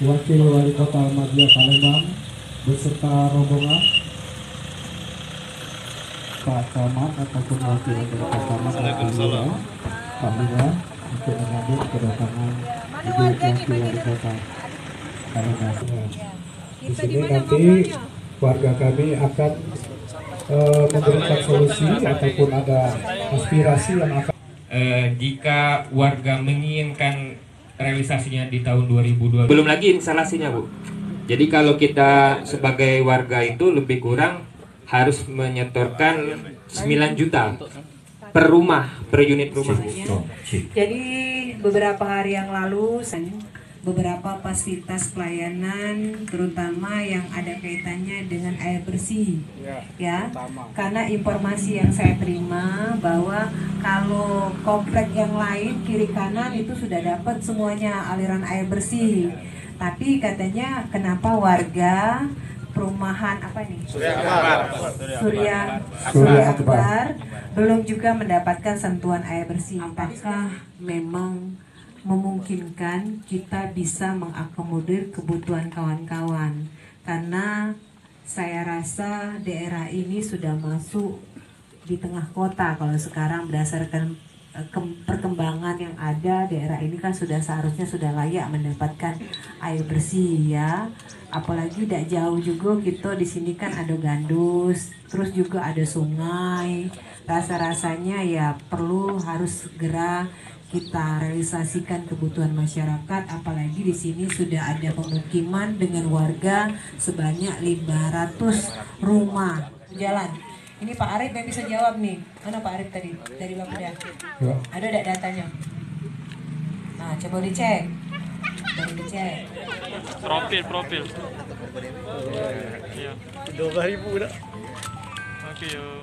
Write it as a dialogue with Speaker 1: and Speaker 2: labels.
Speaker 1: Wakil Wali Kota Ahmadiyah Palembang beserta rombongan, Pak Camat ataupun wakil dari Pak Camat dan Pak Lurah untuk menyambut kedatangan Ibu Wakil Wali Kota Palembang. Di sini nanti warga kami akan memberikan solusi ataupun ada aspirasi yang akan
Speaker 2: jika warga menginginkan realisasinya di tahun 2020. Belum lagi instalasinya, Bu. Jadi kalau kita sebagai warga itu lebih kurang harus menyetorkan 9 juta per rumah, per unit rumah.
Speaker 3: Jadi beberapa hari yang lalu beberapa fasilitas pelayanan terutama yang ada kaitannya dengan air bersih ya, karena informasi yang saya terima bahwa kalau komplek yang lain kiri kanan itu sudah dapat semuanya aliran air bersih, tapi katanya kenapa warga perumahan apa nih Surya Akbar belum juga mendapatkan sentuhan air bersih. Apakah memang memungkinkan kita bisa mengakomodir kebutuhan kawan-kawan, karena saya rasa daerah ini sudah masuk di tengah kota. Kalau sekarang berdasarkan perkembangan yang ada, daerah ini kan seharusnya sudah layak mendapatkan air bersih ya. Apalagi tidak jauh juga kita di sini kan ada gandus, terus juga ada sungai. Rasa-rasanya ya harus segera kita realisasikan kebutuhan masyarakat, apalagi di sini sudah ada pemukiman dengan warga sebanyak 500 rumah. Jalan. Ini Pak Arif yang bisa jawab nih. Mana Pak Arif tadi? Dari Bapeda. Ada enggak datanya? Nah, coba dicek. Coba dicek.
Speaker 4: Profil. Iya. 12.000 dah. Oke, yuk.